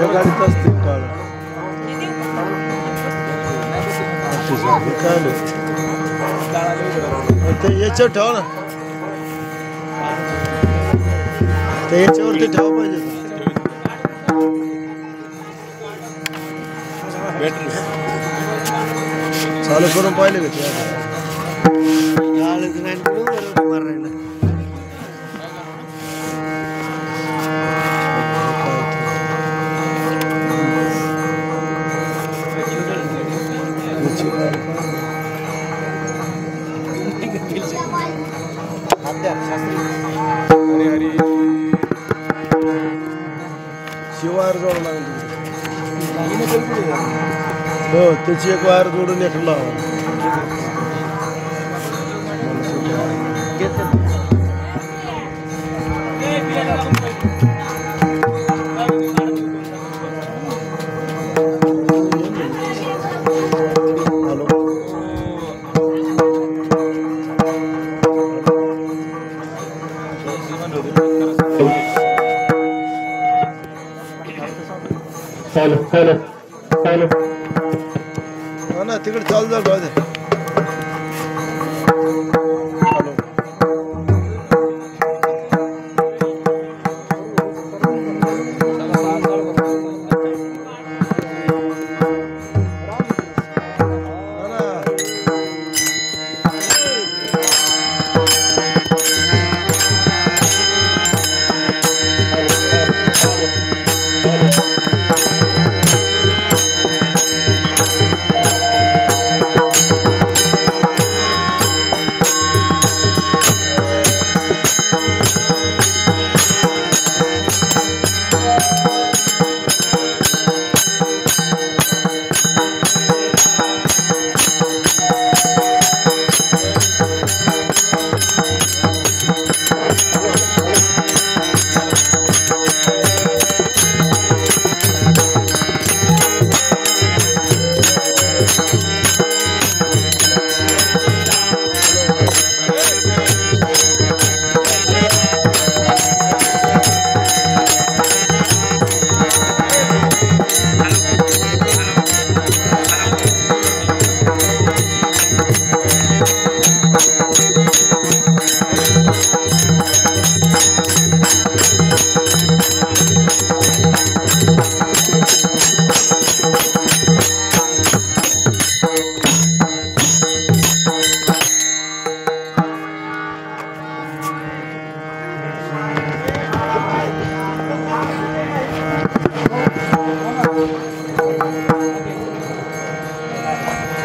गाडीत असते काळ ते याच्यावर ठेवा ना ते याच्यावरती ठेवा पाहिजे चालू करून पाहिले का शिवार जोड लागली हो त्याची एक वायर जोडून एक लावा हॅलो हा ना तिकडे चालू झालं हॅलो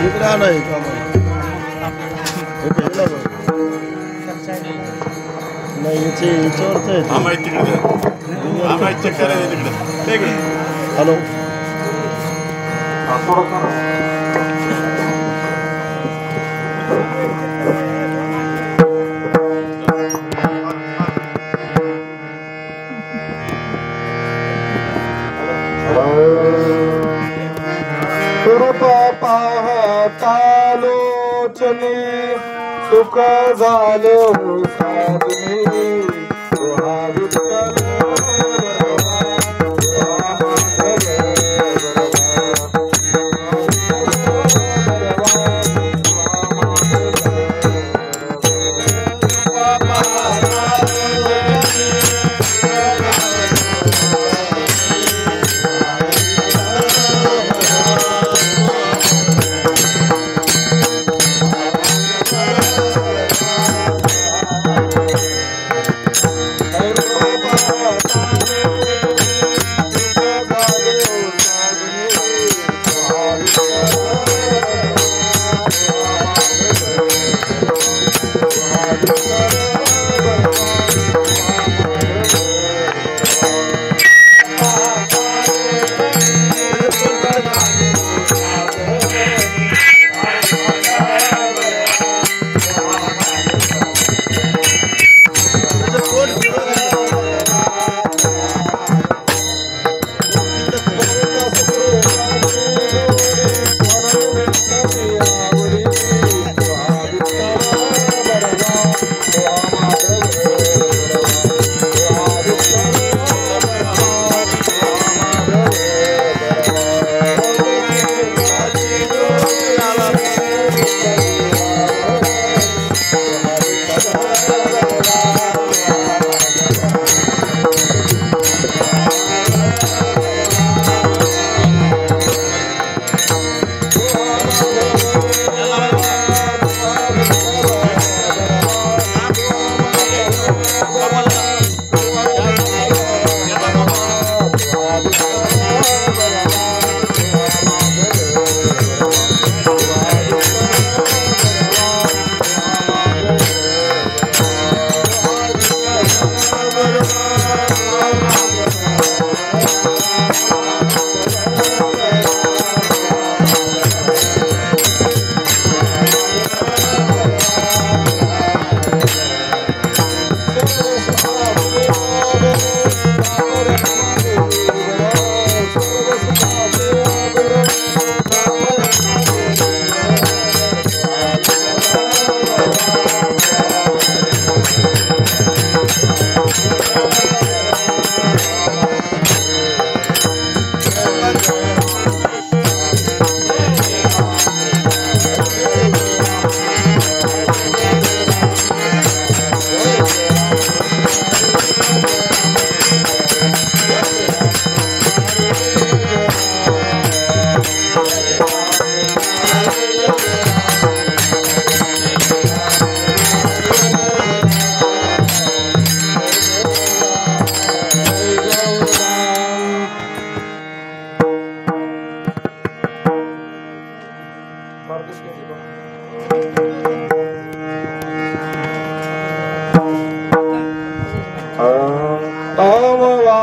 इकडे नाही का नाही याच्यावरच आहे हॅलो पाहतालोचनी सुख झालं साधने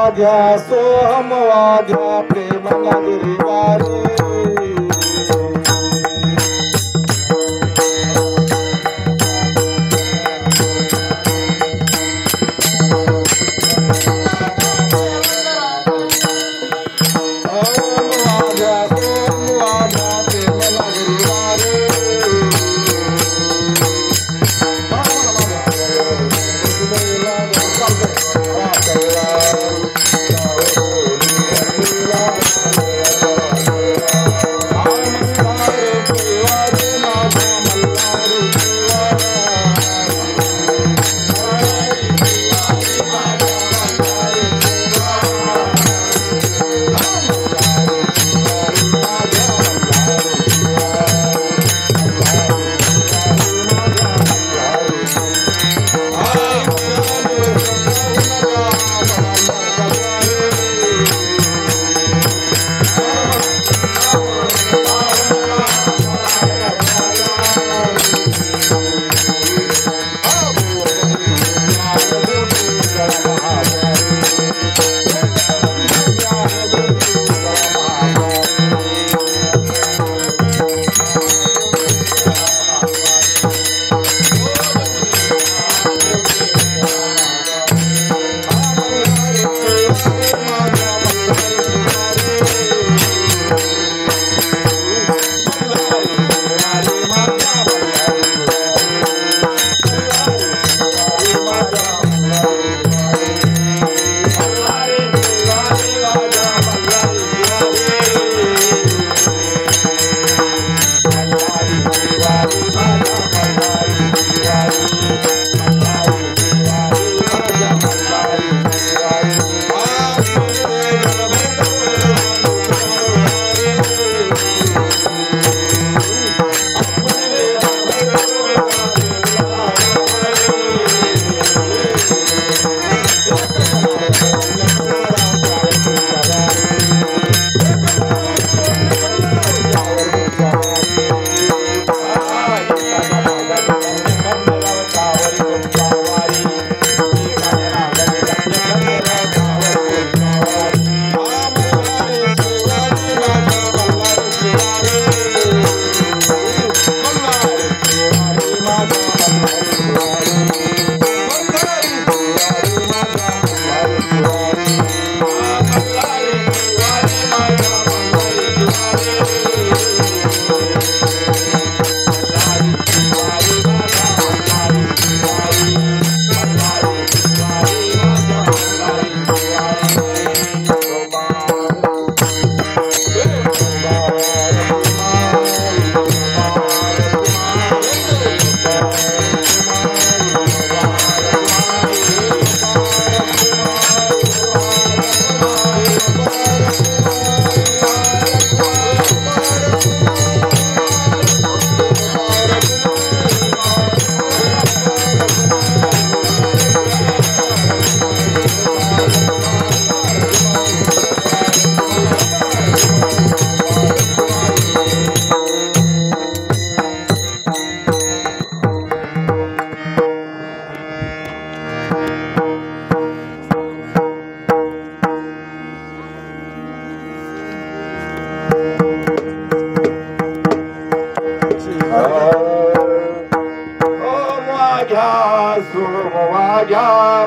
वाद्या सोहम वाद्या प्रेम नगरी वारे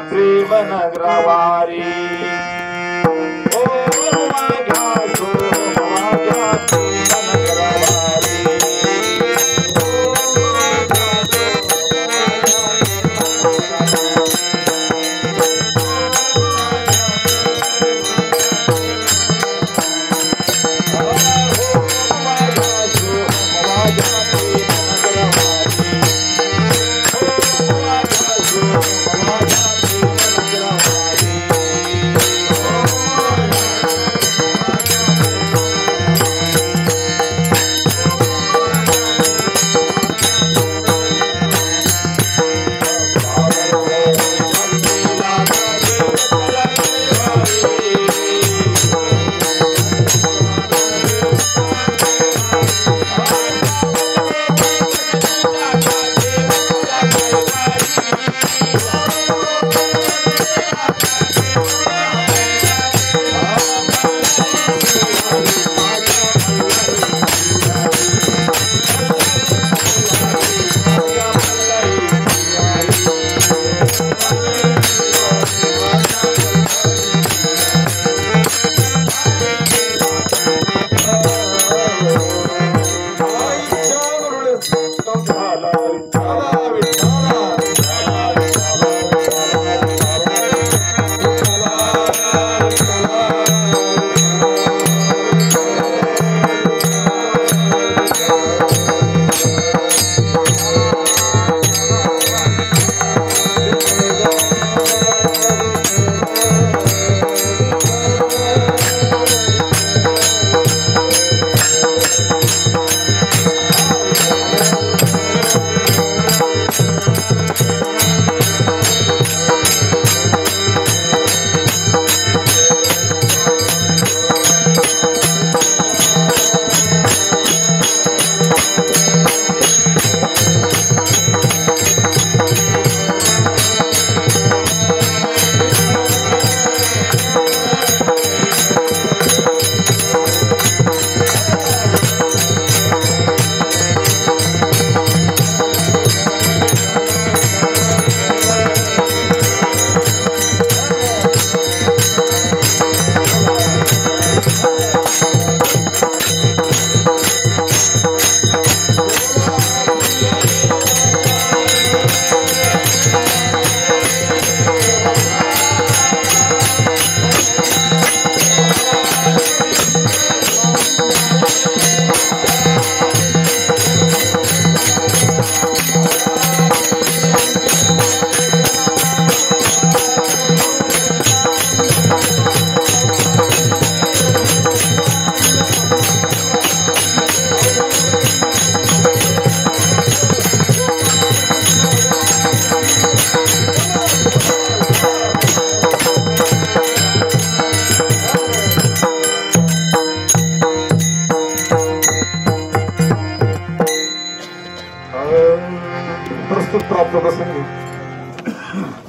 प्रेम नगरवारी ओम वाघ्या सोम वाघ्या प्रेम नगरवारी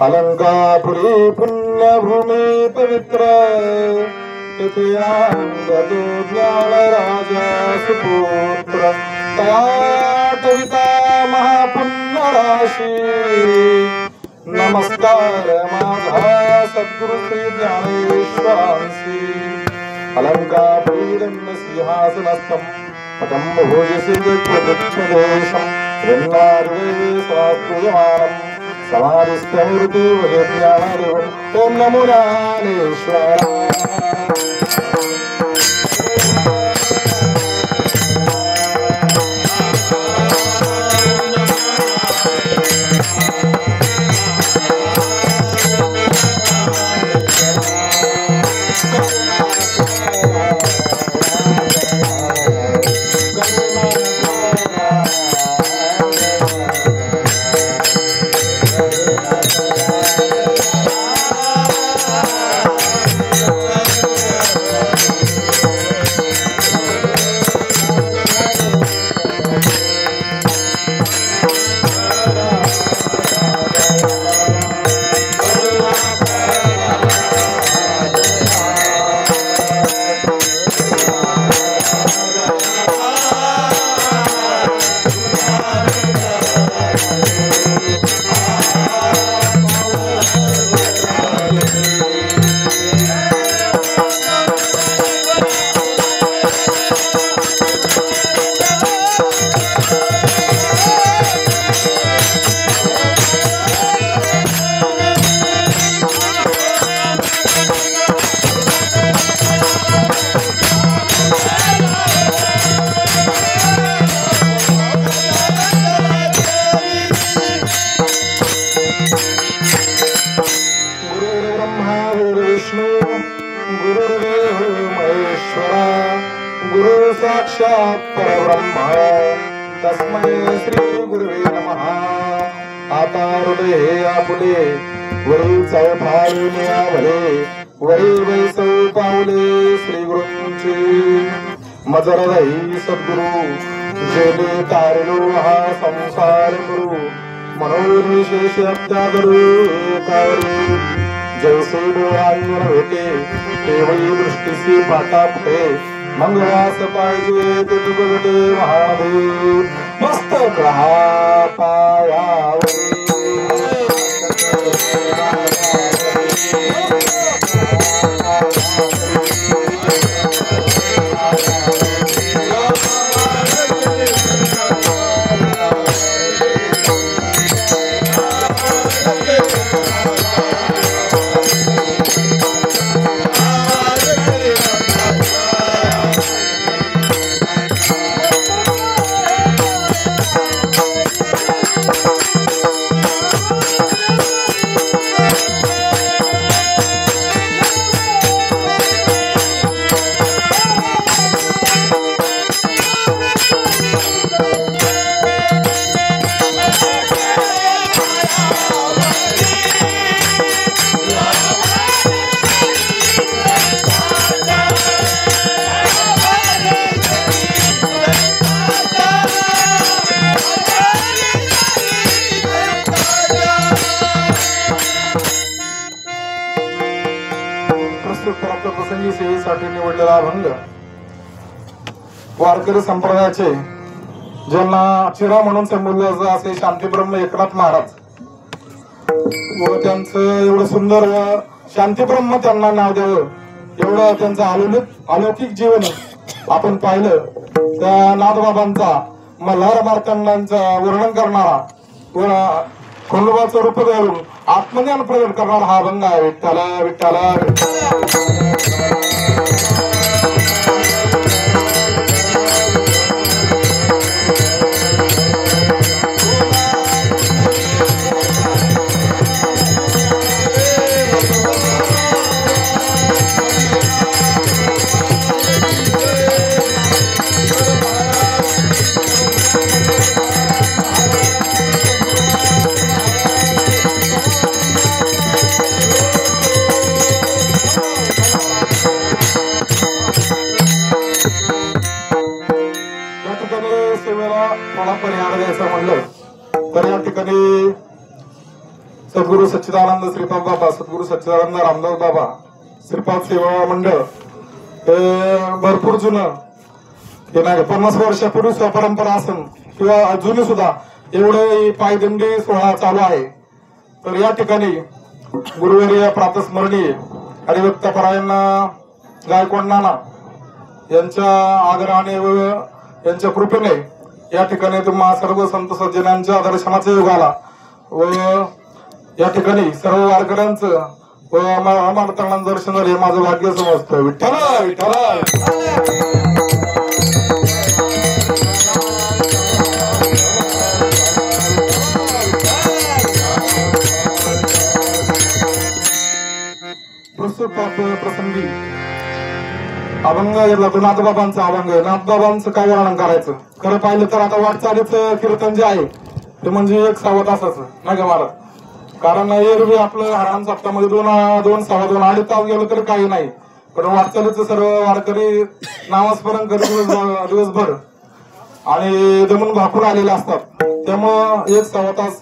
अलंकापुरी पुण्यभूमि पवित्र ज्ञान राजा सुपुत्र तयाटविता महापुण्य राशी नमस्कार माझा सद्गुरु श्री ज्ञानेश्वरांसी अलंकापुरी रम्य सिंहासनस्थम पटम भोजसी प्रदक्षिणेशम ऋन्नार्वेशास्त्रूयमानम् समाधिस्थमूर्ति वैज्ञानदेवम् ओम नमो ज्ञानेश्वराय साक्षात् परब्रह्म तस्मै श्री गुरुवे नमः. आता हृदये आपुले वरी चौफाळी आवले वरी वैसौ पावले श्री गुरूंची. मजरदाई सद्गुरु जेले तारलो हा संसार गुरु मनोविशेष त्यागरू एकावरी. जैसे डोळ्यांवर होते तेवढी दृष्टीसी पाटा फुटे मंगळास पाहिजे ते तुगडे महादेव. मस्तक हा पायावरी सेवेसाठी निवडलेला अभंग वारकरी संप्रदायाचे ज्यांना चिरा म्हणून संबोधलं असे शांतीब्रह्म एकनाथ महाराज व त्यांचं एवढं सुंदर व शांतीब्रह्म त्यांना नाव द्यावं एवढं त्यांचं अलौकिक जीवन आपण पाहिलं. त्या नाथबाबांचा मल्हार मार्तंडांचं वर्णन करणारा व खंडोबाचं रूप धरून आत्मज्ञान प्रकट करणारा हा अभंग आहे. विठ्ठला विठ्ठला तर या ठिकाणी सद्गुरु सच्चिदानंद श्रीपाद बाबा सद्गुरु सच्चिदानंद रामदास बाबा श्रीपाद सेवा मंडळ हे भरपूर जुनं हे नाही 50 वर्षापूर्वी स्वपरंपरा असून किंवा अजूनही सुद्धा एवढे पायदंडी सोहळा चालू आहे. तर या ठिकाणी गुरुवर्य प्रातस्मरणीय हरिभक्तपरायण गायकवाड नाना यांच्या आग्रहाने व यांच्या कृपेने या ठिकाणी तुम्हा सर्व संत सज्जनांच्या दर्शनाचा योग आला व या ठिकाणी सर्व वारकऱ्यांचं व मार्तंडांचं दर्शन झाले माझं भाग्य समजतं. विठ्ठला विठ्ठला प्रसंगी अभंग नाथबाबांचा अभंग नाथबाबांचं काय वर्णन करायचं. खरं पाहिलं तर आता वाटचालीचं कीर्तन जे आहे ते म्हणजे 1 सव्वा तासाचं नाही का महाराज. कारण एरवी आपलं हराम सप्ताहामध्ये 2 सव्वा 2 अडीच तास गेलं तरी काही नाही. पण वाटचालीचं सर्व वारकरी नामस्मरण करीत दिवसभर आणि दमून भाकून आलेले असतात. त्यामुळं 1 सव्वा तास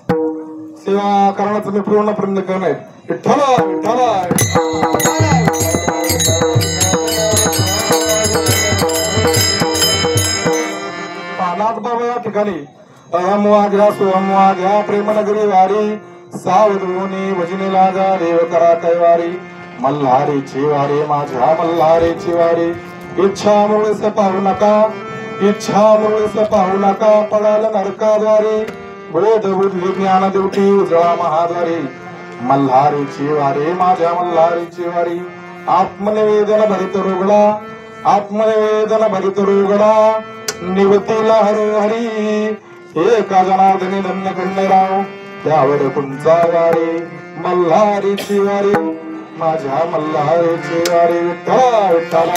सेवा करण्याचा मी पूर्ण प्रयत्न करणार. विठ्ठला विठ्ठला नाथबाबा या ठिकाणी अहम वाघ्या सोहम वाघ्या प्रेमनगरी वारी सावधोनी भजनी लागा देव करा कैवारी. मल्हारीची वारी माझ्या मल्हारीची वारी. इच्छा मुळेस पाहू नका इच्छा मुळेस पाहू नका पडाल नरकाद्वारी. बोध बुद्धी ज्ञान देवटी उजळा महाद्वारी. मल्हारीची वारी माझ्या मल्हारीची वारी. आत्मनिवेदन भरित रुगडा आत्मनिवेदन भरित रुगडा निवतीला हरी. एका जनार्दनी धन्य खंडेराव त्यावर कुंचा वारी. मल्हारीची वारी माझ्या मल्हारीची वारी. विठ्ठला विठ्ठला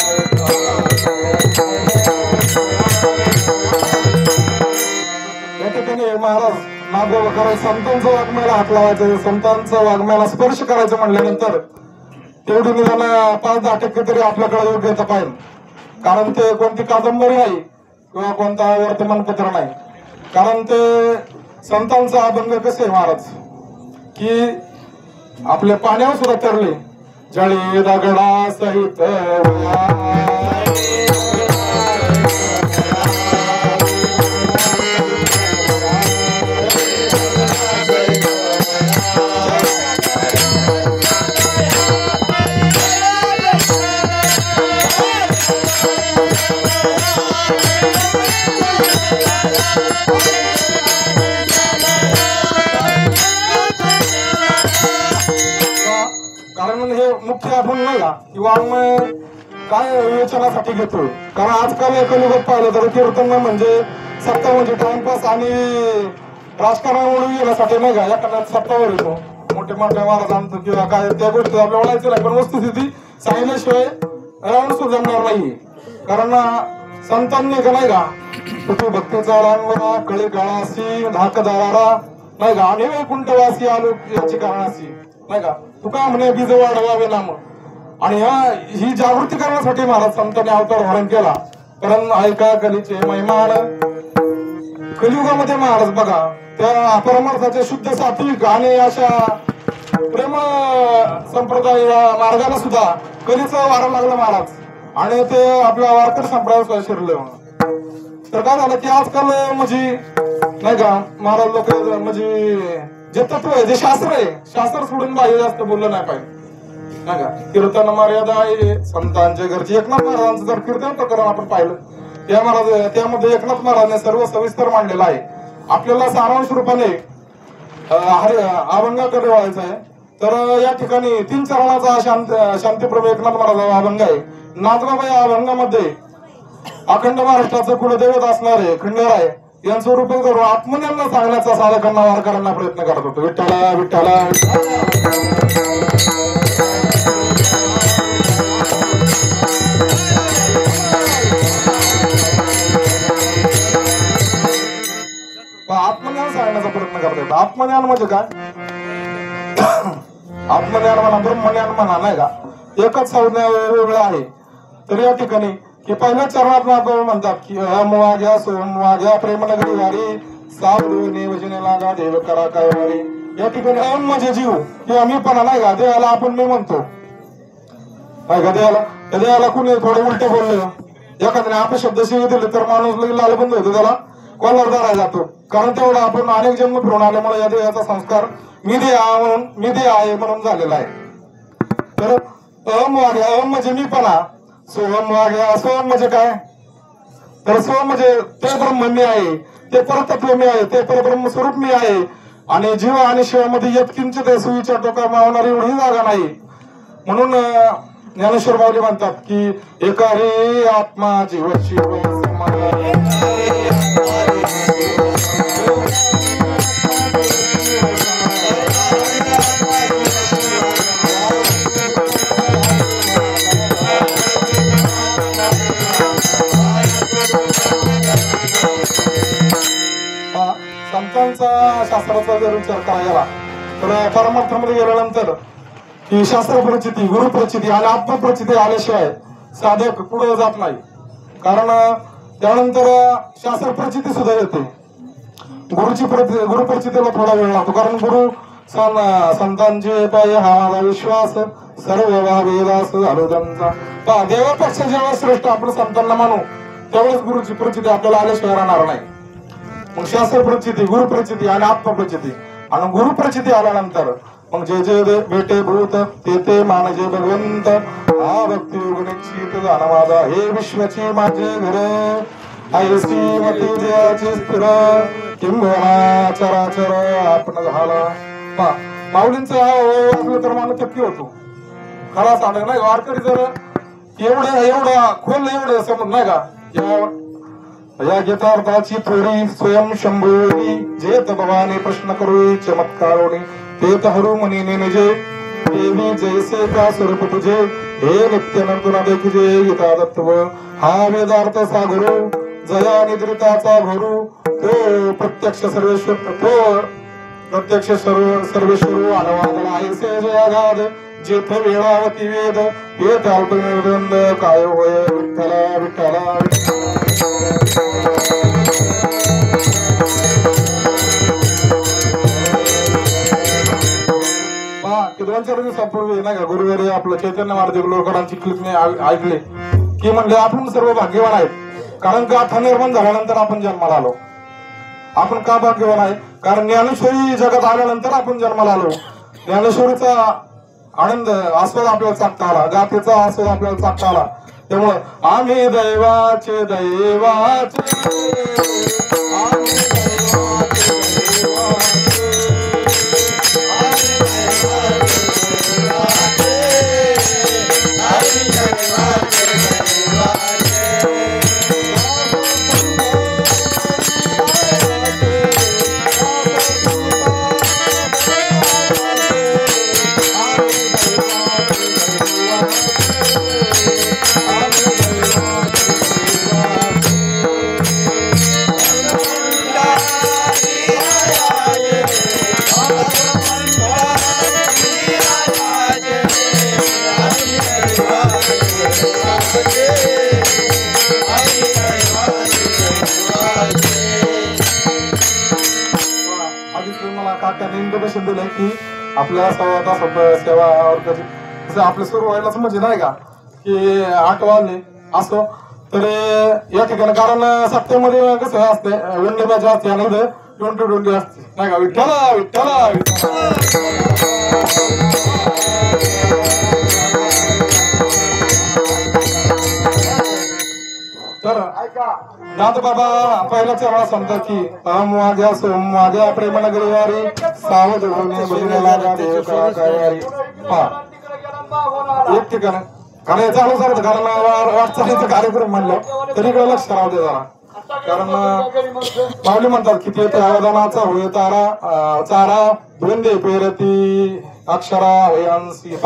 संतांचं वाङ्मयाला हात लावायचं, संतांचं वाङ्मयाला स्पर्श करायचं म्हणल्यानंतर तेवढी निदान 5-10% तरी आपल्याकडे योग्यता पाहिजे. कारण ते कोणती कादंबरी नाही किंवा कोणता वर्तमानपत्र नाही. कारण ते संतांचा अभंग कसे महाराज की आपल्या पाण्यावर सुद्धा तरले जळी दगडा सहित मुख्य आपण नाही का किंवा काय विवेचनासाठी घेतोय. कारण आजकाल कलियुगात पाहिलं तर कीर्तन म्हणजे सत्ता म्हणजे टाइमपास आणि राजकारणामुळे येण्यासाठी नाही का एखाद्या सत्तावर येतो मोठे मोठ्या महाराजांचं किंवा काय त्या गोष्टी आपल्याला ओळखायचं नाही. पण वस्तुस्थिती सांगितल्याशिवाय राहून सुद्धा जमणार नाही. कारण संतांनी का नाही का पृथ्वी भक्तीचा रांगोळा कळी गाळासी धाक दाराडा नाही का आणि वैकुंठवासी आलो याची कारणासी नाही का तुका म्हणे बीज वाढवावे नाम. आणि ही जागृती करण्यासाठी महाराज संतांनी अवतार धारण केला. कारण ऐका कलीचे महिमान कलियुगामध्ये महाराज बघा त्या परमार्थाचे शुद्ध सात्विक आणि अशा प्रेम संप्रदाय मार्गाला सुद्धा कलीचं वारं लागलं महाराज. आणि ते आपल्या वारकरी संप्रदायात शिरलं. तर काय झालं की आजकाल म्हणजे नाही का महाराज लोक म्हणजे जे तत्व आहे जे शास्त्र आहे शास्त्र सोडून बाहेर जास्त बोललं नाही पाहिजे नाही का. कीर्तन मर्यादा आहे संतांच्या घरची. एकनाथ महाराजांचं जर कीर्तन प्रकरण आपण पाहिलं त्यामध्ये एकनाथ महाराजांनी सर्व सविस्तर मांडलेलं आहे. आपल्याला सारांश रूपाने अभंगाकडे वळायचं आहे. तर या ठिकाणी 3 चरणाचा शांतीप्रभू एकनाथ महाराजांचा अभंग आहे. नाथबाबा या अभंगामध्ये अखंड महाराष्ट्राचं कुलदैवत असणारे खंडेराय यांचं रूप करून आत्मज्ञान सांगण्याचा साधकांना वारकऱ्यांना प्रयत्न करत होतो. विठ्ठला विठ्ठला आत्मज्ञान सांगण्याचा प्रयत्न करत होतो. आत्मज्ञान म्हणजे काय आत्मज्ञान म्हणा ब्रह्मज्ञान म्हणा नाही का एकच संज्ञा वेगवेगळं आहे. तर या ठिकाणी की पहिल्या चरणात म्हणतात की अहम वाग्या सोम वाग्या प्रेमनगरी वारी सावधूने वजने लागा देव करा काय वारी. या ठिकाणी अहम म्हणजे जीव किंवा मी पण नाही का देवाला आपण मी म्हणतो नाही का देवाला कुणी थोडं उलट बोललं एखाद्याने आपण शब्द शिवी दिले तर माणूस लगेच लालबंद होतो त्याला कॉलर धरायला जातो. कारण तेवढा आपण अनेक जन्म फिरून आल्यामुळे या देवाचा संस्कार मी दे आहे म्हणून झालेला आहे. तर अहम वाग्या अहम म्हणजे मी पणा सोहम वाग्या सोहम म्हणजे काय तर सोहम म्हणजे ते ब्रह्म मी आहे ते परतत्व मी आहे ते परब्रह्म स्वरूप मी आहे. आणि जीव आणि शिवामध्ये यत्किंचित सुईच्या टोका मावणारी एवढी जागा नाही. म्हणून ज्ञानेश्वर माऊली म्हणतात की एकाही आत्मा जीव शिव संतांचा शास्त्राचा जर विचार करायला तर परमार्थामध्ये गेल्यानंतर ही शास्त्र प्रचिती गुरु प्रचिती आणि आत्मप्रचिती आल्याशिवाय साधक पुढे जात नाही. कारण त्यानंतर शास्त्र प्रचिती सुद्धा येते. गुरु प्रचितीला थोडा वेळ लागतो. कारण गुरु संतांचे पाय हा माझा विश्वास सर्व वेदास झालो त्यांचा देवापेक्षा जेव्हा श्रेष्ठ आपण संतांना मानू त्यावेळेस गुरुची प्रचिती आपल्याला आल्याशिवाय राहणार नाही. मग शास्त्र प्रचिती गुरु प्रचिती आणि आत्मप्रचिती आणि गुरु प्रचिती आल्यानंतर मग जे जे भेटे भूत ते मानजे भगवंत हा भक्ती गुणित झाला माझा हे विश्वाची माझे घर ऐसी मती देवाची स्थिर किंवा चराचर आपण झाला. माऊलींचा वाचलं तर माणूस चक्की होतो. खरा सांग नाही वारकरी जर एवढा खोल एवढं समज नाही का या गीतार्थाची थोडी स्वयं शंभोरी जेत भवानी प्रश्न करू चमत्कारोनी ते हरू मनी निजे देवी जैसे का स्वरूप तुझे हे नित्य नंतुना देखिजे गीता दत्तव हा वेदार्थ सागुरु जया निद्रिताचा गुरु तो प्रत्यक्ष सर्वेश्वर तो प्रत्यक्ष सर्वेश्वर अनवादला ऐसे जगाद जेथ वेळावती वेद येत अल्पनिर्बंध काय होय विठ्ठला विठ्ठला दोन चार दिवसापूर्वी नाही का गुरुवारी आपलं चैतन्य महाराज लोकांची क्लिप मी ऐकले की म्हणले आपण सर्व भाग्यवान आहेत कारण गाथा निर्माण झाल्यानंतर आपण जन्माला आलो. आपण का भाग्यवान आहे कारण ज्ञानेश्वरी जगात आल्यानंतर आपण जन्माला आलो. ज्ञानेश्वरीचा आनंद आस्वाद आपल्याला चाकता आला गाथेचा आस्वाद आपल्याला चाकता आला. त्यामुळे आम्ही दैवाचे दैवाचे दिलंय की आपल्या सेवा आपलं सुरू व्हायला म्हणजे नाही का की 8 वाजले असं तर या ठिकाणी कारण सप्त्यामध्ये कसं असते वंडे असते आणि 20-20 असते नाही का विठ्ठला विठ्ठला तर नाथ बाबा पहिल्या चरणा सांगतात की अहम वाग्या सोम वाग्या प्रेमनगरीवारी सावध होणे बहिणीला देव करा कायवारी. एक ठिकाण कारण चालू सर कारण वाटचालीचा कार्यक्रम म्हणलं तरी इकडे लक्ष राहू दे जरा कारण माऊली म्हणतात की ते अवदानाचा होय तारा चारा धोंदे पेरती अक्षरा होयांसी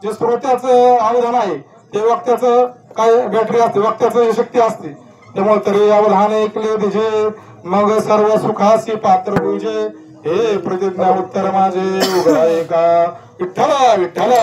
जे श्रोत्याचं अवधान आहे ते वक्त्याचं काय बॅटरी असते वक्त्याचं शक्ती असते. त्यामुळे तरी अवधान ऐकले तिचे मग सर्व सुखासी पात्र तुझे हे प्रतिज्ञा उत्तर माझे उघडाय का विठ्ठला विठ्ठला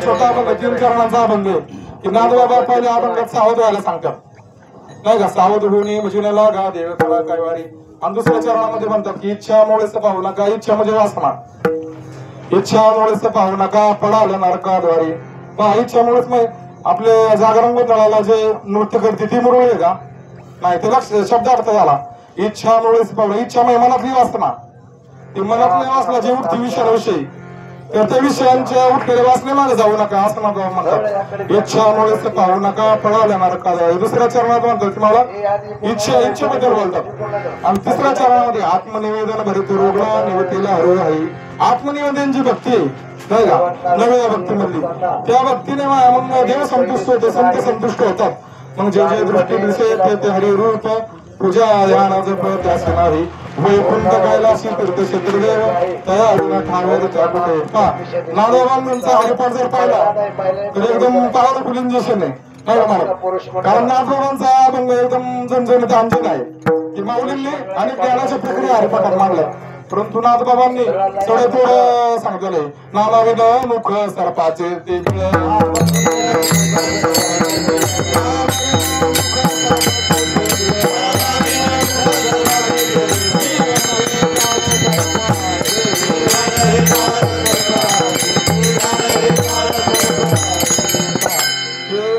छोटा अभंग 3 चरणांचा अभंग की नाथबाबा पहिले अभंगात सावध व्हायला सांगतात नाही का सावध होणे भजनेला गा देव करा कायवारी. आणि दुसऱ्या चरणामध्ये म्हणतात की इच्छामुळेच पाहू नका इच्छा म्हणजे वासना इच्छामुळेच पाहू नका पडाल नरकाद्वारी. इच्छामुळेच मग आपले जागरण गोंधळाला जे नृत्य करते ती मुरळी आहे का नाही ते लक्ष शब्दार्थ झाला इच्छामुळेच पाहू इच्छा म्हणजे मनातली वासना ती मनातली वासना जे उठती विषयाविषयी तर त्या विषयांच्या उठलेल्या वासने मागे जाऊ नका असं नका म्हणतात. इच्छामुळेच पाहू नका पळाल्या नरकाद्वारी. दुसऱ्या चरणात म्हणतात की मला इच्छेबद्दल बोलतात. आणि तिसऱ्या चरणामध्ये आत्मनिवेदन भरित रोगला निवतीला हरो आहे. आत्मनिवेदन जी भक्ती आहे नाही का नव्या भक्तीमधली त्या भक्तीने मग देव संतुष्ट होते संत संतुष्ट होतात. मग जे जे दृष्टी दिसे ते हरिरूप पूजा ध्यान जप त्यास नाही वैकुंठ कैलासी तीर्थक्षेत्रदेव तया अरुण ठावर चाकुटे. नाथबाबांचा हरिपाठ जर पाहिला तर एकदम पावलं फुलिंजेशन आहे कारण नाथबाबांचा अभंग एकदम जनजनित अंजन आहे की माऊलींनी अनेक ज्ञानाच्या प्रक्रिया हरिपाठात मांडल्या परंतु नाथबाबांनी थोडं थोडं सांगितलंय नानाविद मुख सर्पाचे ते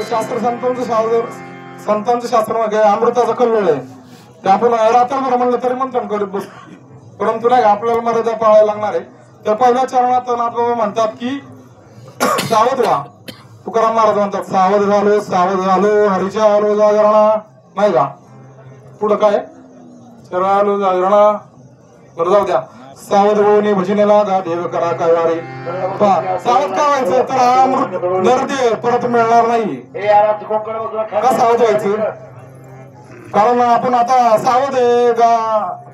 शास्त्र संतांचं शास्त्र म्हणजे अमृताचा कल्लोळ आहे ते आपण रात्रभर म्हणलं तरी मंथन करत बसतो परंतु नाही आपल्याला मर्यादा पाळायला लागणार आहे. त्या पहिल्या चरणात नाथबाबा म्हणतात की सावध व्हा. तुकाराम महाराज म्हणतात सावध झालो हरीच्या आलो जागरणा नाही का पुढं काय सर्व आलो जागरणा बरं जाऊ द्या सावध होणे भजनेला गा देव करा कायवारी. सावध का व्हायचं तर हा अमृत नरदे परत मिळणार नाही. का सावध व्हायचं कारण आपण आता सावध आहे का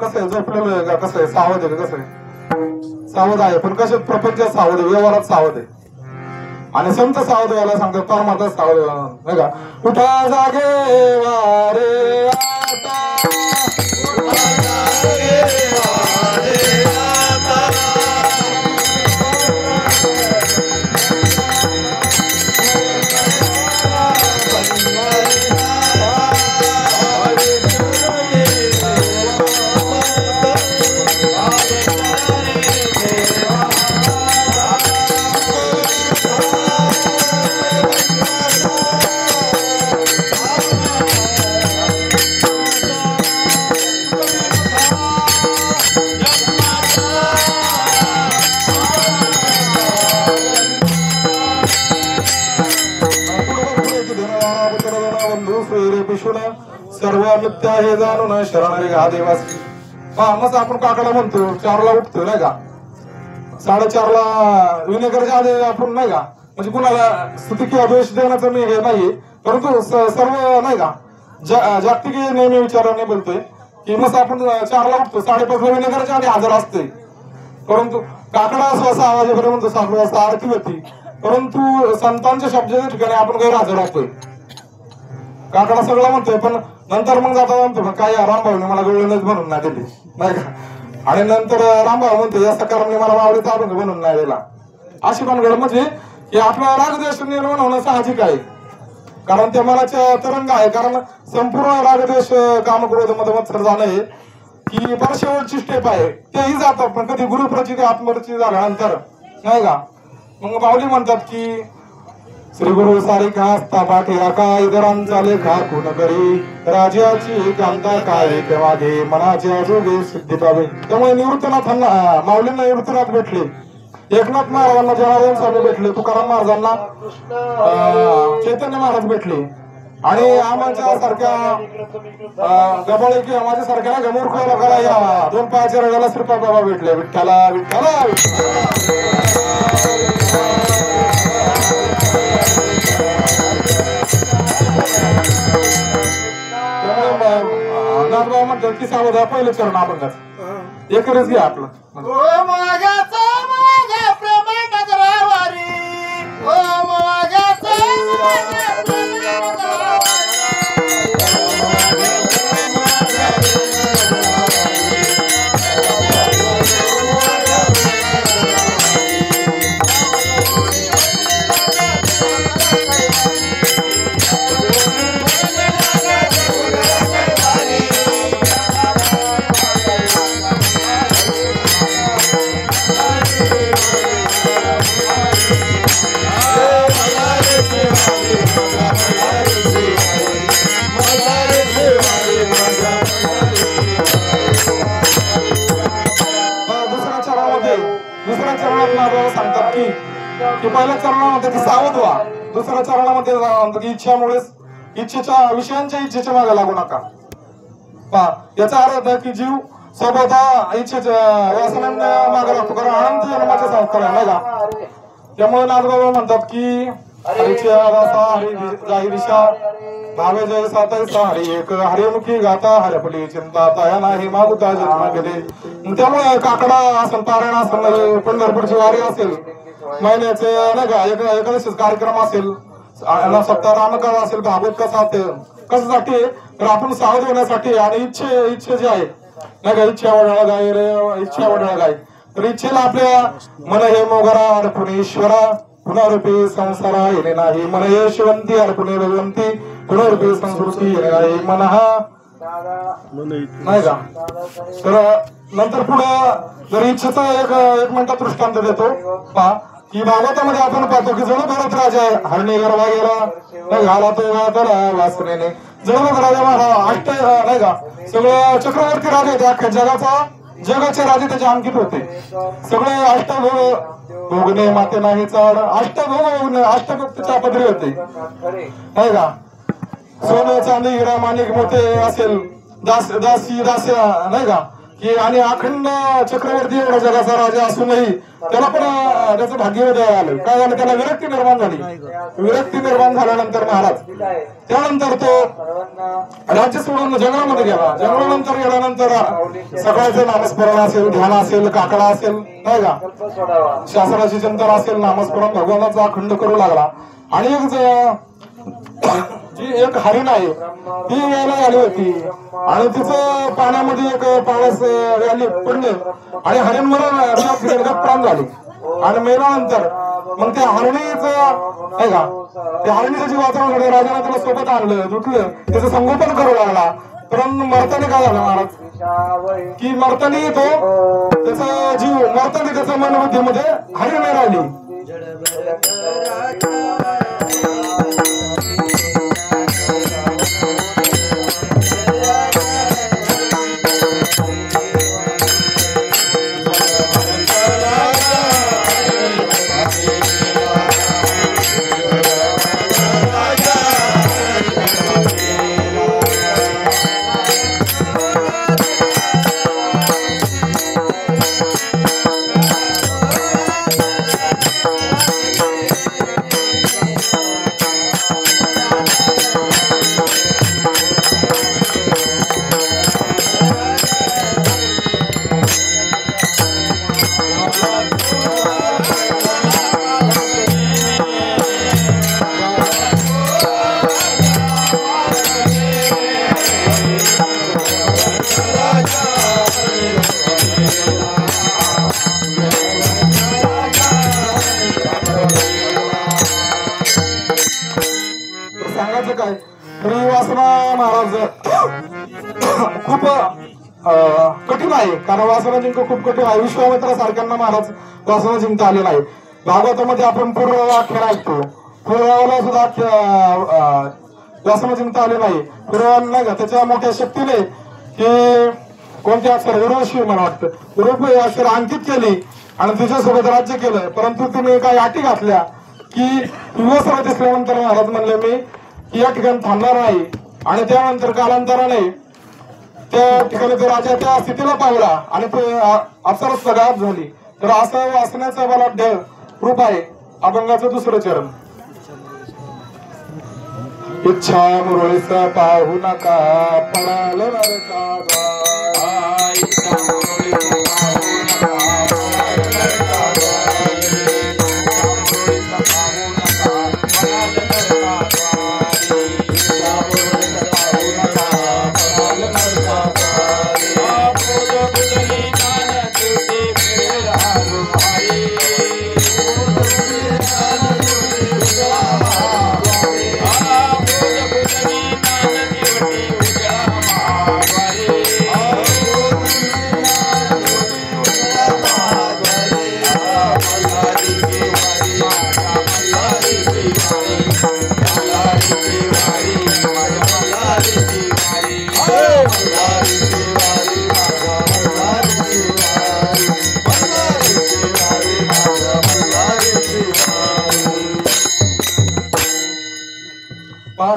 कसं आहे, झोपलेलो आहे का कसं आहे, सावध आहे का कसं आहे, सावध आहे पण कशात प्रपंचात सावध आहे, व्यवहारात सावध आहे. आणि संत सावध व्हायला सांगतात, परमात्मा सावध नाही का. उठा जागे वारे आता, उठा जागे वारे आता. सर्व मिथ्या हे जाणून शरणारी घा देवासी. मग आपण काकाला म्हणतो 4ला उठतो नाही का, 4:30ला विनेकरच्या आधी आपण नाही का, म्हणजे कुणाला स्तुती किंवा द्वेष देण्याचं मी हे नाही, परंतु सर्व नाही का जागतिक नेहमी विचाराने बोलतोय की मग आपण 4ला उठतो, 5:30ला विनेकरच्या आधी हजर असते. परंतु काकडा 6 वाजेपर्यंत म्हणतो 7 वाजता आरती होती, परंतु संतांच्या शब्दाच्या ठिकाणी आपण गैरहजर राहतोय. काकडा सगळं म्हणतोय पण नंतर मग जाता म्हणतो काय रामभाऊने मला गवळणच म्हणून नाही दिली नाही का, आणि नंतर रामभाऊ म्हणतो या सकाराने मला मावळी चालून म्हणून नाही दिला. अशी भानगड म्हणजे की आपला रागद्वेष निर्माण होणं साहजिक आहे, कारण ते मनाच्या तरंग आहे. कारण संपूर्ण रागद्वेष कामक्रोध मत्सर जाणं हे की फार शेवटची स्टेप आहे, तेही जातात पण कधी गुरुप्रचिती आत्मरचिती झाल्यानंतर नाही का. मग माऊली म्हणतात की श्री गुरु सारिका असता पाठी राखा, इतरांचा लेखा कोण करी, राजाची कांता काय तेव्हा घे, मनाच्या जोगे सिद्धी पावे. त्यामुळे निवृत्तीनाथांना माऊलींना निवृत्तीनाथ भेटले, एकनाथ महाराजांना जनार्दन स्वामी भेटले, तुकाराम महाराजांना चैतन्य महाराज भेटले, आणि आम्हाच्या सारख्या गबाळे किंवा माझ्या सारख्या ना मूर्ख लोकांना या 2 पायाच्या रडाला श्रीपाद बाबा भेटले. विठ्ठला विठ्ठला नाथबाबा म्हणतात की सावध पहिलं चरण आपण एकच घ्या आपलं. दुसऱ्या चरणात सांगतात की पहिल्या चरणामध्ये की सावध व्हा, दुसऱ्या चरणामध्ये की इच्छामुळेच इच्छेच्या विषयांच्या इच्छेच्या मागे लागू नका. याचा अर्थ आहे की जीव स्वतः इच्छेच्या वासनांना मागे लागतो, कारण अनंत जन्माचे संस्कार आहे नाही का. त्यामुळे नाथबाबा म्हणतात की जाही दिशा भावे जय सातैसा हरी एक, हरिमुखी गाता हरपली चिंता ताया नाही मागुता जन्म गेले. त्यामुळे काकडा असेल, पारायण असेल, पंढरपूरची वारी असेल, महिन्याचे नाही का एकादशीच कार्यक्रम असेल, सप्ताह रामकथा असेल, भागवत कथा असेल, कशासाठी तर आपण सावध होण्यासाठी. आणि इच्छे जे आहे नाही का, इच्छा वडाळा गाय रे इच्छा वडाळा गाय, तर इच्छेला आपल्या मन हे मोगरा अर्पण ईश्वरा, पुनरुपी संसारा येणे नाही, मन यशवंती अर्पणे भगवंती, पुनरुपी संस्कृती येणे नाही मन हा नाही का. तर नंतर पुढं जर इच्छेचा एक मिनिटात दृष्टांत देतो पहा की भागवतामध्ये आपण पाहतो की जणू भरत राजा हरणी गरबा गेला घाला तो वासनेने, जणू राजा महाराज अष्ट नाही का सगळे चक्रवर्ती राजे होते, अख्ख्या जगाचे राजे त्याचे अंकित होते. सगळे अष्टभोग भोगणे माते नाही चाड, अष्टभोग अष्टभक्तीच्या पदरी होते नाही का. सोनं चांदी हिरा माणिक मोठे असेल, दासी दास्या नाही का, की आणि अखंड चक्रवर्ती एवढा जगाचा राजा असूनही त्याला पण त्याचं भाग्य आलं. काय झालं, त्याला विरक्ती निर्माण झाली. विरक्ती निर्माण झाल्यानंतर महाराज त्यानंतर तो राज्य सोडून जंगलामध्ये गेला. जंगलानंतर गेल्यानंतर सकाळचं नामस्मरण असेल, ध्यान असेल, काकडा असेल, नाही का, शास्त्राची चिंतन असेल, नामस्मरण भगवानाचा अखंड करू लागला. आणि जी एक हरिण आहे ती यायला आली होती आणि तिचं पाण्यामध्ये एक पावस आली पडलं आणि हरिण मरण प्राण झाले. आणि मेल्यानंतर मग त्या हरणीचं नाही का, त्या हरणीचं जी वाचवण्यासाठी राजाने त्याला सोबत आणलं, धुतलं, त्याचं संगोपन करू लागला. परंतु मरताना काय झालं महाराज, की मरताना तो त्याचा जीव मरताना त्याच्या मनबुद्धीमध्ये हरिण नाही राहिली. सांगायचं काय, वासना महाराज खूप कठीण आहे. कारण वासना जिंक खूप कठीण आहे. विश्वामित्र सारख्यांना महाराज वासना जिंकता आले नाही. भागवतामध्ये आपण पूर्ववाक्य ऐकतो, पूर्वाला सुद्धा वासना जिंकता आले नाही. पूर्वाला नाही का, त्याच्या मोठ्या शक्तीने की कोणते अक्षर विरोशी मला वाटतं विरोध अक्षर अंकित केली आणि तिच्यासोबत राज्य केलं. परंतु तिने काही अटी घातल्या की युवसरात असल्यानंतर महाराज म्हणले मी या ठिकाणी थांबणार नाही. आणि त्यानंतर कालांतराने त्या ठिकाणी तो राजा त्या स्थितीला पावला आणि अप्सरस गायब झाली. तर असं वाचण्याचं मला रूप आहे अभंगाचं दुसरं चरण. इच्छा मुरळीचा पाहू नका पडाल नरका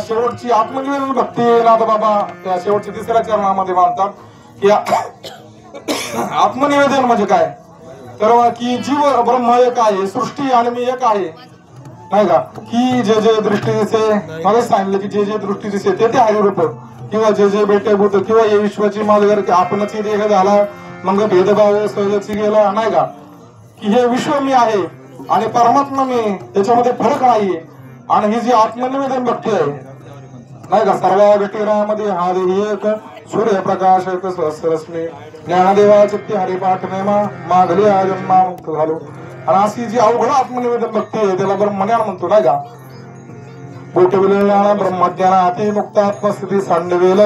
शेवटची आत्मनिवेदन भक्ती नाथबाबा त्या शेवटच्या तिसऱ्या चरणामध्ये मानतात की आत्मनिवेदन म्हणजे काय, तर की जीव ब्रह्म एक आहे, सृष्टी आणि मी एक आहे, नाही का, की जे जे दृष्टी दिसे मला सांगितलं की जे जे दृष्टी दिसे ते हरिरूप किंवा जे जे भेटे भूत किंवा या विश्वाची मालगर की आपणच देह झाला मग भेदभाव सहजची गेला, नाही का, की हे विश्व मी आहे आणि परमात्मा मी, त्याच्यामध्ये फरक नाहीये. आणि ही जी आत्मनिवेदन भक्ती आहे नाही का, सर्व घटीरामध्ये हा एक सूर्यप्रकाश एक सहस्रश्मी ज्ञानदेवा चित्ती हरिपाठ नेमा माघली जन्मा मुक्त झालो. आणि अशी जी अवघड आत्मनिवेदन भक्ती आहे त्याला ब्रह्मज्ञान म्हणतो, नाही का. बोटविलेला ब्रह्मज्ञान अति मुक्तात्मस्थिती सांडवेल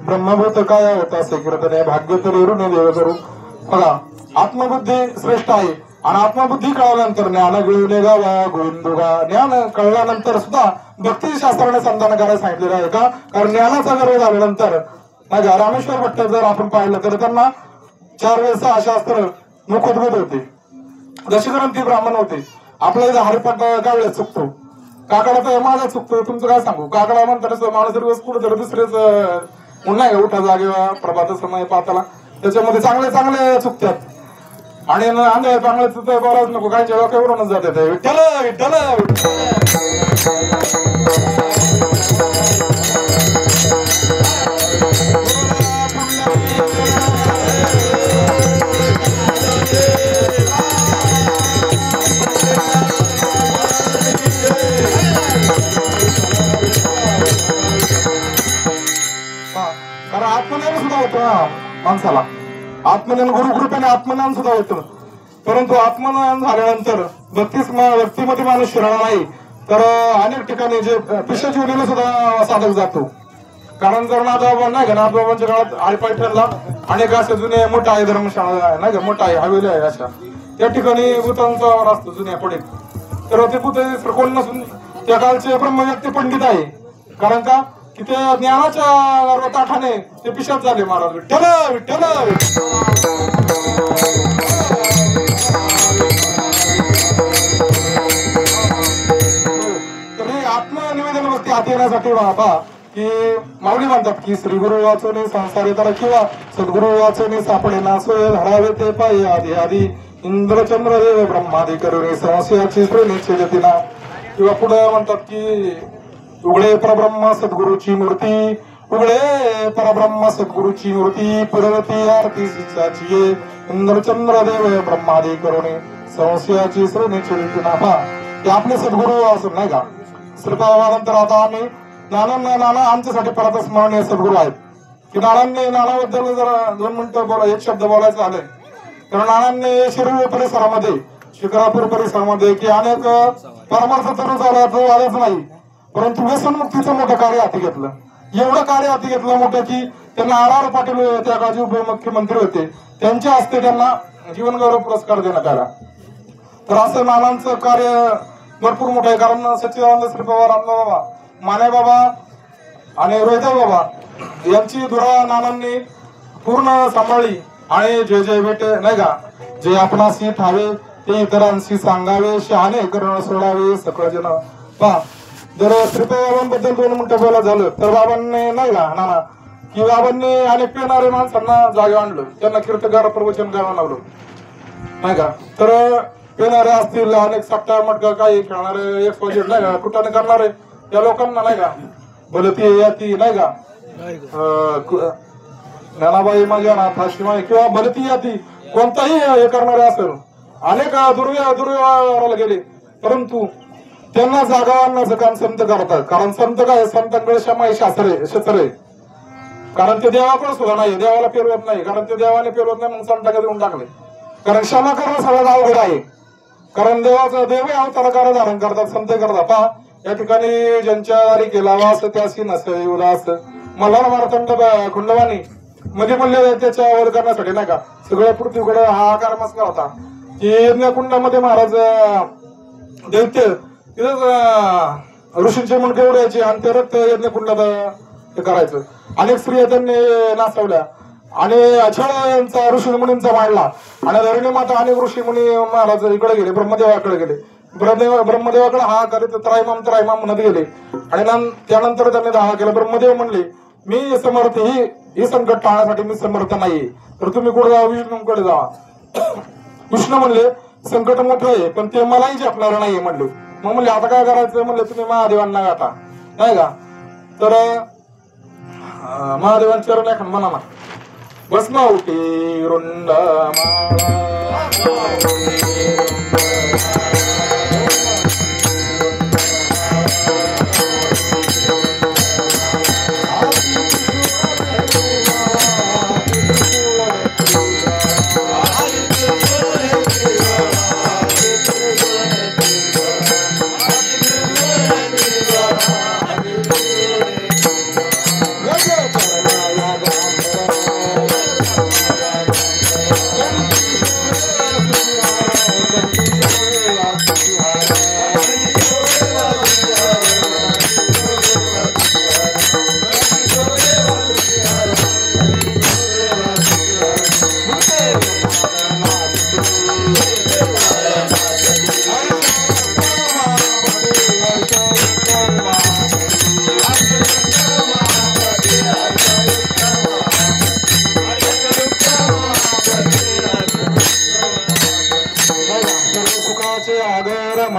ब्रह्मभूत काय होता सेकृतने भाग्य तरी देव करू. बघा आत्मबुद्धी श्रेष्ठ आहे आणि आत्मबुद्धी कळल्यानंतर ज्ञान गिळवले गावा गोविंदोगा. ज्ञान कळल्यानंतर सुद्धा भक्तिशास्त्राने संधान करायला सांगितलेलं आहे का, कारण ज्ञानाचा गर्व झाल्यानंतर रामेश्वर भट्ट जर आपण पाहिलं तर त्यांना 4 वेळेस शास्त्र मुखोद्भूत होते, दशग्रंथी ब्राह्मण होते. आपल्या इथं हरिपाठ काय वेळेस चुकतो, काकडा तर माझा चुकतो, तुमचं काय सांगू. काकडा म्हणतात माणूस दिवस कुठं तर दुसरेच नाही का उठा जागे प्रभात समय पाताला त्याच्यामध्ये चांगले चांगले चुकतात आणि आंधळे चांगले चुकते बोलायच नको काहीच्या डोक्यावरूनच जाते ते विठ्ठल विठ्ठल कारण आत्मज्ञान सुद्धा होतं माणसाला आत्मज्ञान गुरुकृपेने आत्मज्ञान सुद्धा होतं परंतु आत्मज्ञान झाल्यानंतर व्यक्तीमध्ये माणूस शिरणार नाही तर अनेक ठिकाणी जे पिशाची योनीला सुद्धा साधक जातो कारण जर नाथबाबा नाही का नाथबाबांच्या काळात आळपाई ठरला अनेक अशा जुने मोठा आहे धर्मशाळा नाही का मोठा आहे हवेली आहे अशा त्या ठिकाणी भूतांचा वार असतो जुन्या पुढे तर ते भूत कोण नसून त्या काळचे ब्रह्मव्यक्ती पंडित आहे कारण का की ते ज्ञानाच्या ताठाने ते पिशाच झाले महाराज विठ्ठल विठ्ठल तर हे आत्मनिवेदन वस्ती हाती येण्यासाठी बाबा की माऊली म्हणतात की श्री गुरु वाचवणे संसार येताना किंवा सद्गुरु वाचवणे सापडे ना सोय धरावे ते पाय आधी आधी इंद्रचंद्र देव ब्रह्मादी करुणे संशयाची श्रेणीचे जतीना किंवा पुढे म्हणतात की उघडे परब्रह्म सद्गुरूची मूर्ती उघडे परब्रह्म सद्गुरूची मूर्ती पुरवती आरती शिक्षाची इंद्रचंद्र देव ब्रह्मादी करुणे संशयाची श्रेणीचे जतीना ते आपले सद्गुरू असं नाही का श्रीपादानंतर आता आम्ही नाना आमच्यासाठी परत स्मरणीय सद्गुरू आहेत की नानाबद्दल जरा 2 मिनिटं बोला एक शब्द बोलायचं आलंय तर नानांनी शिरूर परिसरामध्ये शिक्रापूर परिसरामध्ये की अनेक परमार्थ तरुण आलेच नाही परंतु व्यसनमुक्तीचं मोठं कार्य हाती घेतलं एवढं कार्य हाती घेतलं मोठं की त्यांना R.R. पाटील त्या काळचे उपमुख्यमंत्री होते त्यांच्या हस्ते त्यांना जीवनगौरव पुरस्कार देण्यात आला तर असं नानांचं कार्य भरपूर मोठं आहे कारण सच्चिदानंद श्री बाबा रामदेव बाबा माने बाबा आणि रोहिदास बाबा यांची धुरा नानांनी पूर्ण सांभाळली आणि जे जे भेटे नाही का जे आपणाशी ठावे ते इतरांशी सांगावे शहाणे करण सोडावे सकळ जन पहा जर श्रीपाबांबद्दल 2 मिनिटं बोला झालं तर बाबांनी नाही का नाना की बाबांनी अनेक पेणारे माणसांना जागे आणलं त्यांना कीर्तगार प्रवचन गायला लावलं नाही का तर पेणारे असतील अनेक सट्टा मटका काही खेळणारे एक्सपोजर नाही का कुठाने करणारे त्या लोकांना नाही का भलती याती नाही का ज्ञानाबाई माझ्या नाथाशिवाय किंवा भलती याती कोणताही हे करणारे असेल अनेक दुर्व्यवहाराला गेले परंतु त्यांना जागा आणण्याचं काम संत करतात कारण संत काय संतांकडे क्षमा शास्त्र आहे कारण ते देवाकडे सुद्धा नाही देवाला पेरवत नाही कारण ते देवाने पेरवत नाही मग संताकडे देऊन टाकले कारण क्षमा करणं सगळं अवघड आहे कारण देवाचं देव अवतार धारण करतात संत करतात पहा या ठिकाणी ज्यांच्या दारी केला वास त्याशी नसे उदास मल्हार मार्तंड खंडवानी मध्ये म्हणले त्याच्या वर करण्यासाठी नाही का सगळ्या पृथ्वीकडे हाहाकार मस्का होता की यज्ञकुंडामध्ये महाराज दैत्य तिथेच ऋषींचे मुंडके उडायचे आणि ते रक्त यज्ञकुंडात हे करायचं अनेक स्त्रिया त्यांनी नाचवल्या आणि छळ यांचा ऋषी मुनींचा मांडला आणि धरणी माता अनेक ऋषी मुनी महाराज इकडे गेले ब्रह्मदेवाकडे गेले ब्रह्मदेवाकडे हा करीत त्रायमाम म्हणत गेले आणि त्यानंतर त्यांनी हा केला ब्रह्मदेव म्हणले मी समर्थ ही संकट टाळण्यासाठी मी समर्थ नाहीये तर तुम्ही कुठे जावा विष्णूकडे जावा विष्णू म्हणले संकट मोठं आहे पण ते मलाही झेपणार नाहीये म्हणले मग म्हणले आता काय करायचं म्हणले तुम्ही महादेवांना गाता नाही का तर महादेवांच्या चरण एखाद म्हणा ना भस्मावटी रुंड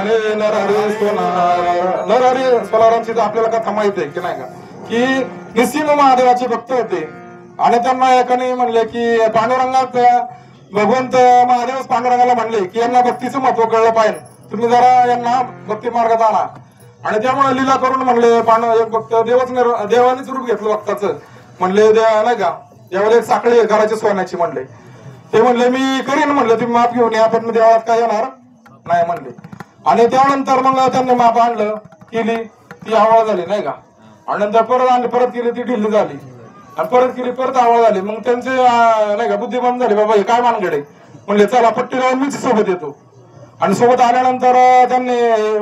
म्हणे नरहरी सोनार. नरहरी सोनारांची तर आपल्याला कथा माहिती आहे की नाही का, की निसिंह महादेवाचे भक्त होते आणि त्यांना एकाने म्हणले की पांडुरंगात भगवंत महादेवच पांडुरंगाला म्हणले की यांना भक्तीचं महत्व कळलं पाहिजे, तुम्ही जरा यांना भक्ती मार्गात आणा. आणि त्यामुळे लीला करून म्हणले एक भक्त देवानेच रूप घेतलं भक्ताचं. म्हणले नाही का देवाला एक साखळी घराची सोन्याची म्हणले. ते म्हणले मी करीन म्हणले, तुम्ही माप घेऊन या, पण मी देवात काय येणार नाही म्हणले. आणि त्यानंतर मग त्यांनी माप आणलं, केली, ती आवळ झाली नाही का. आणि नंतर परत आणली, परत केली, ती ढिल्ली झाली, आणि परत केली, परत आवळ झाली. मग त्यांचे नाही का बुद्धिमान झाली, बाबा हे काय मानगडे. म्हणले चला पट्टी लावून मीच सोबत येतो. आणि सोबत आल्यानंतर त्यांनी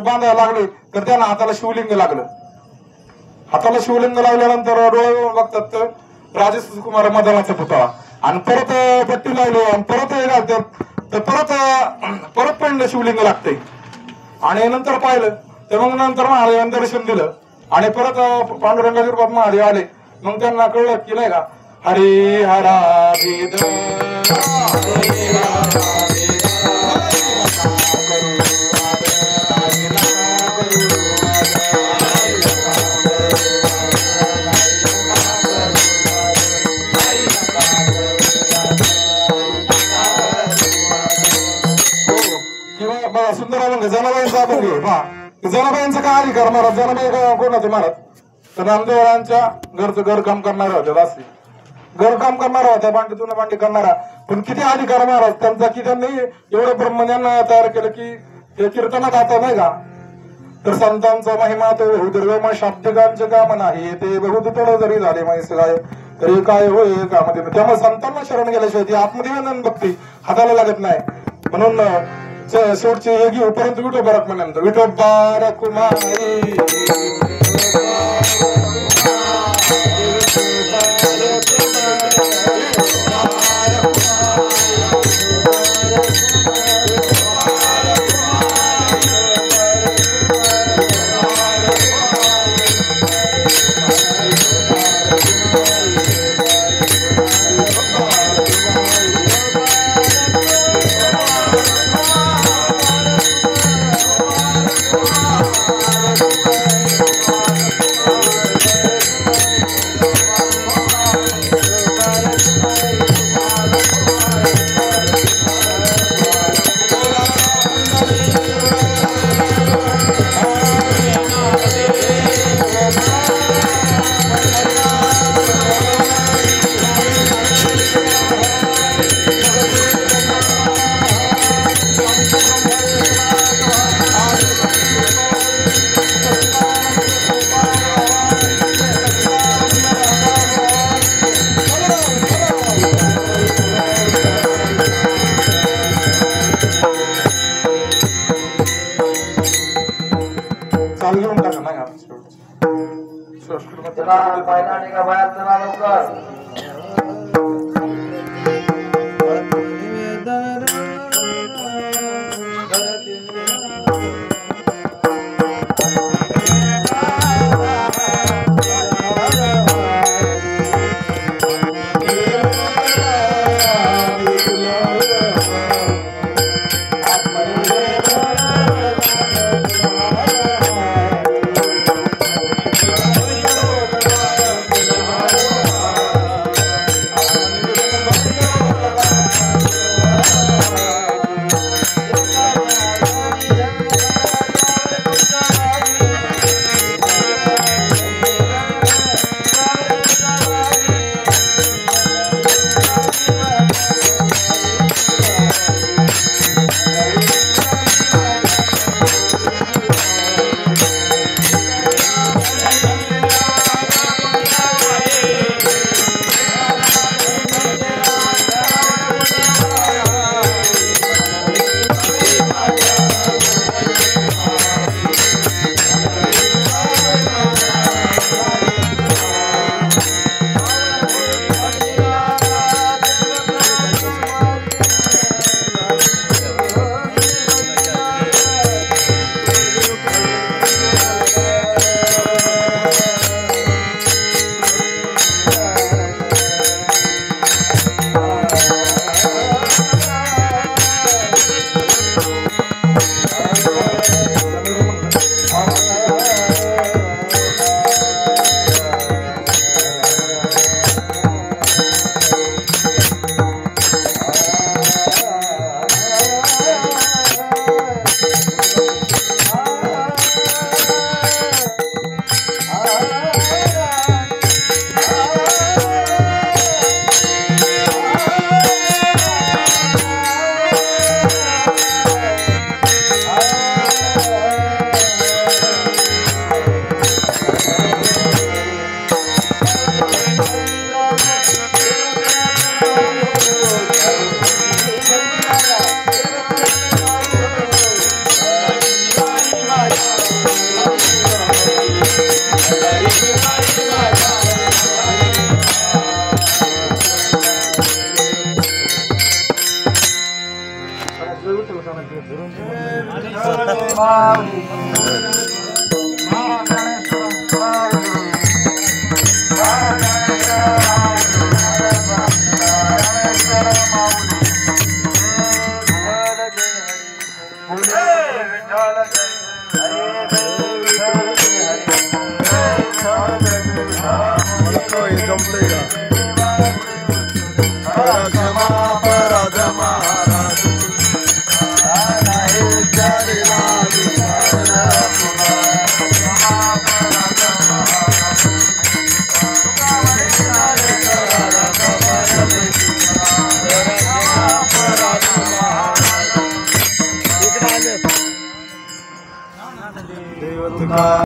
बांधायला लागले, तर त्यांना हाताला शिवलिंग लागलं. हाताला शिवलिंग लावल्यानंतर डोळे बघतात तर राजेश कुमार मदनाचा पुतळा. आणि परत पट्टी लावली आणि परत घालतात तर परत पण शिवलिंग लागते. आणि नंतर पाहिलं तर मग नंतर महादेवांनी दर्शन दिलं आणि परत पांडुरंगाच्या रूपात महादेव आले. मग त्यांना कळलं की नाही का हरी हरा सुंदर जनाबाईंचा आपण घेऊ. जनाबाईंचा काय अधिकार महाराज, जनाबाई कोणाचे महाराज तर नामदेवरांच्या घरचं घर काम करणाऱ्या होत्या, दासी घरकाम करणारा होत्या, भांडी तुला भांडी करणारा. पण किती अधिकार महाराज त्यांचा की त्यांनी एवढं ब्रह्मज्ञान तयार केलं की ते कीर्तनात आता नाही का. तर संतांचा महिमा तो दुर्गम शाब्दिकांचे काम नाही, ते बहुतोड जरी झाले म्हैस गाय तरी काय होय कामध्ये. त्यामुळे संतांना शरण गेल्याशिवाय ती आत्मनिवेदन भक्ती हाताला लागत नाही. म्हणून शेवटचे हे घेऊ, परंतु विठोबारक म्हणल्यानंतर विठोबार कुमारी